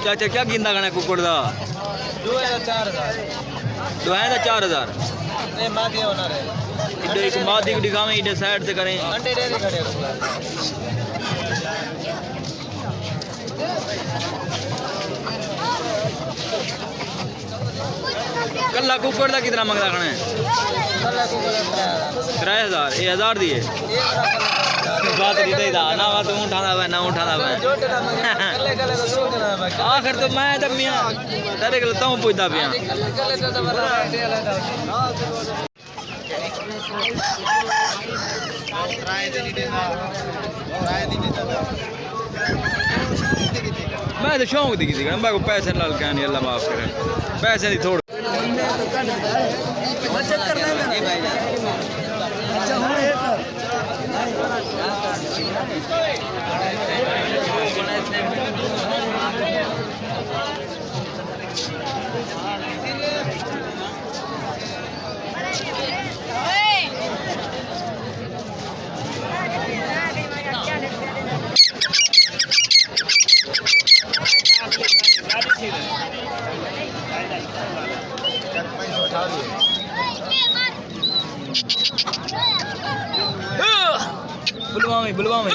चाचा क्या गिंदा खाना कुकुड़ का? 4,000 एक मादी को दिखावें इधर साइड से करें। कल्ला कुकुड़ का कितना मंगता खाना है? 3,000 ये 1,000 दिए बात नहीं था ना बात उठाना है ना उठाना है आखिर तो मैं तब मियाँ तेरे को लगता हूँ पूछता पिया मैं तो शौक दी किसी मैं को पैसे लाल क्या नहीं अल्लाह माफ करे पैसे नहीं थोड़ा बुलवा में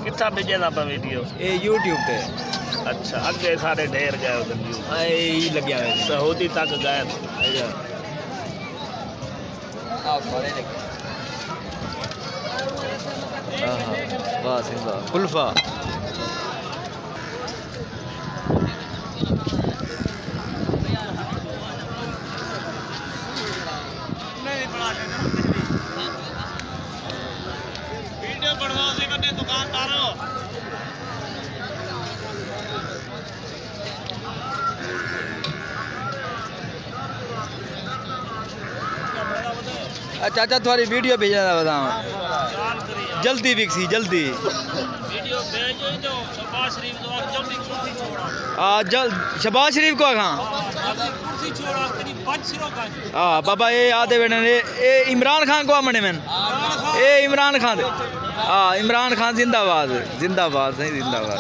कितना भेजे ना पर वीडियो ये YouTube पे अच्छा अगे सारे ढेर गए उधर यही लग गया है सऊदी तक गए वाह सिंधा कुल्फा वीडियो बढ़वाओ से करने दुकानदारों चाचा थोड़ी वीडियो भेजा था बताओ जल्दी विकसी जल्दी वीडियो भेजो जो शहबाज शरीफ को जल्दी कुर्सी छोड़ा शहबाज शरीफ को कहाँ कुर्सी छोड़ा तेरी बच सिरो का हाँ बाबा ये आते बेटे ये इमरान खान को मने मैन ये इमरान खान हाँ इमरान खान जिंदाबाद जिंदाबाद नहीं जिंदाबाद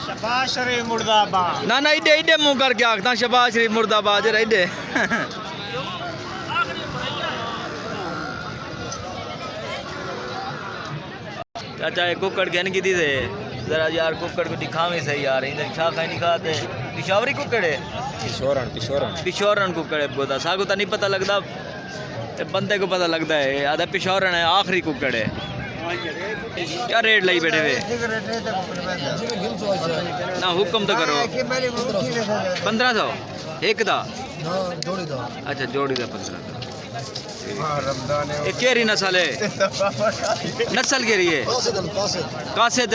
शहबाज शरीफ मुर्दाबाद ना ना इडे इडे मुंह करके आखता शहबाज शरीफ मुर्दाबाद जरा इडे चाचा ये कुकड़ कहने की थी जरा यार कुकड़ को दिखावे सही यार इधर छा खाई दिखाते पिशावरी कुकड़ है पिशौरन कुकड़ है बोता सागो तो नहीं पता लगता बंदे को पता लगता है आधा पिशौरन है आखिरी कुकड़ है क्या रेट लाई बैठे हुए ना हुक्म तो करो 1500 एक दा अच्छा जोड़ी दा 1500 ये केरी नस्ल है नस्ल केरी है कासिद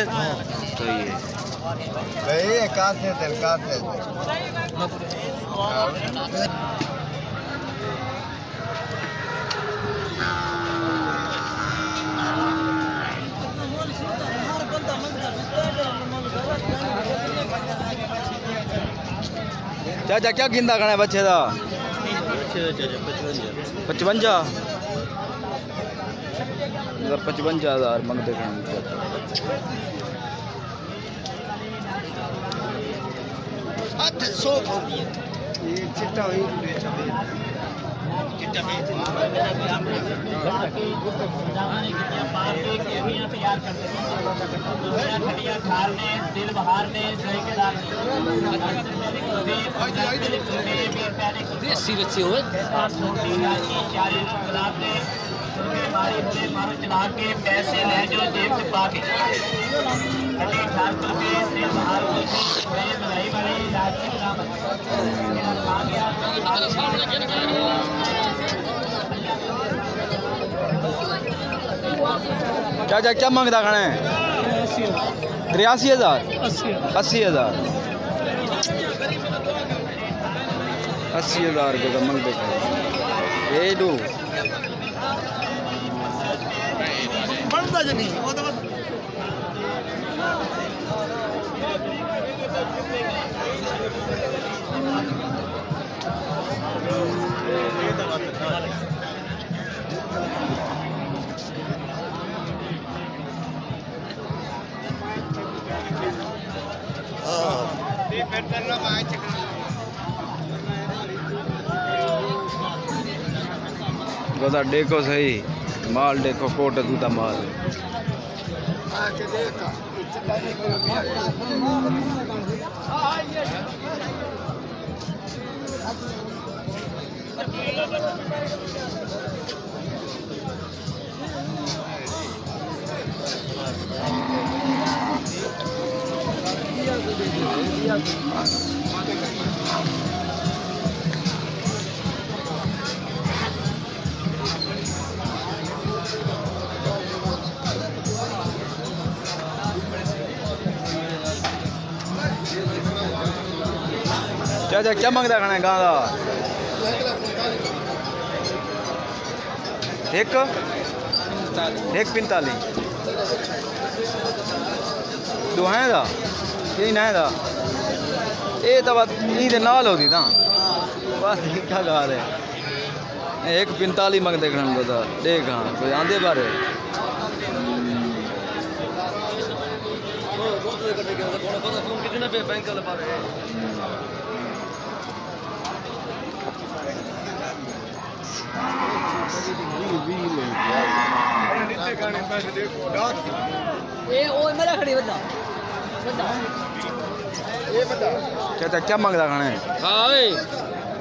तो ये कासिद चाचा क्या गिंदा खाना है बच्चे का 55 55,000 मंगते हैं देसी बच्चे हुए चला के पैसे ले जो जेब से पा के चाचा क्या मांगता खाना है 83,000 80,000 80,000 रुपये का मांगते ये दो गोदा देखो सही माल देखो कोट दूधा माल चाचा क्या मंगता खाना है गाँव का एक 45 दो हैं दा तीन है दा ये तो बात ये नाल होती था बस क्या गा रहे 145 मंगते खाने को था देख हाँ कोई आंदे बारे चाचा क्या मंगता खाना है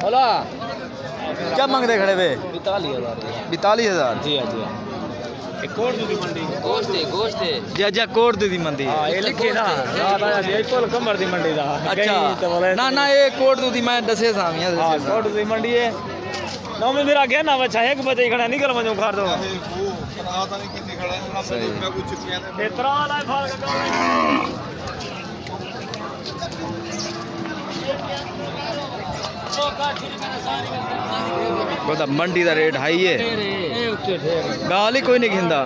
बोला क्या मंगते खड़े वे 42,000 जी हाँ जी हाँ एक कोट दी मंडी गोश्त है जा कोट दी मंदी हां ये लिखे ना ये कोल कमर दी मंडी दा अच्छा ना ये कोट दी मैं दसे सामिया हां कोट दी मंडी है ना में मेरा गया ना बच्चा 1 बजे खड़ा निकल वजो खार दो सही इतना ला फाल का बता मंडी का रेट हाई है गाल ही कोई नहीं खिंदा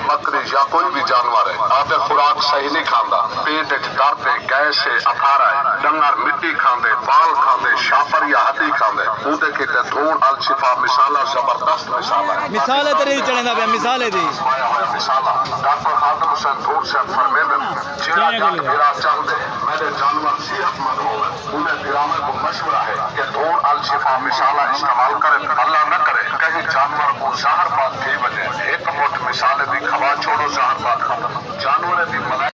बकरी या कोई भी जानवर है आपे खुराक सही नहीं खांदा पेट दर्द है गैस है अथारा है डंगर मिट्टी खांदे बाल खांदे शापर या हड्डी खांदे उदे के धून अल शिफा मिसाला जबरदस्त मिसाला है मिसाल है तेरी चढ़ेंदा पे मिसाल है दी आया हुआ मिसाला डॉक्टर खादम हुसैन धून से फरमेंदन जेड़ा जान मेरा चाहते मेरे जानवर सेहतमंद होवे उन्हें दिरामे को मशवरा है कि धून अल शिफा मिसाला इस्तेमाल करें अल्लाह न करे कहीं जानवर को जहर बात थी वजह एक मोट मिसाल दी खवा छोड़ो जहर बात खत्म जानवर दी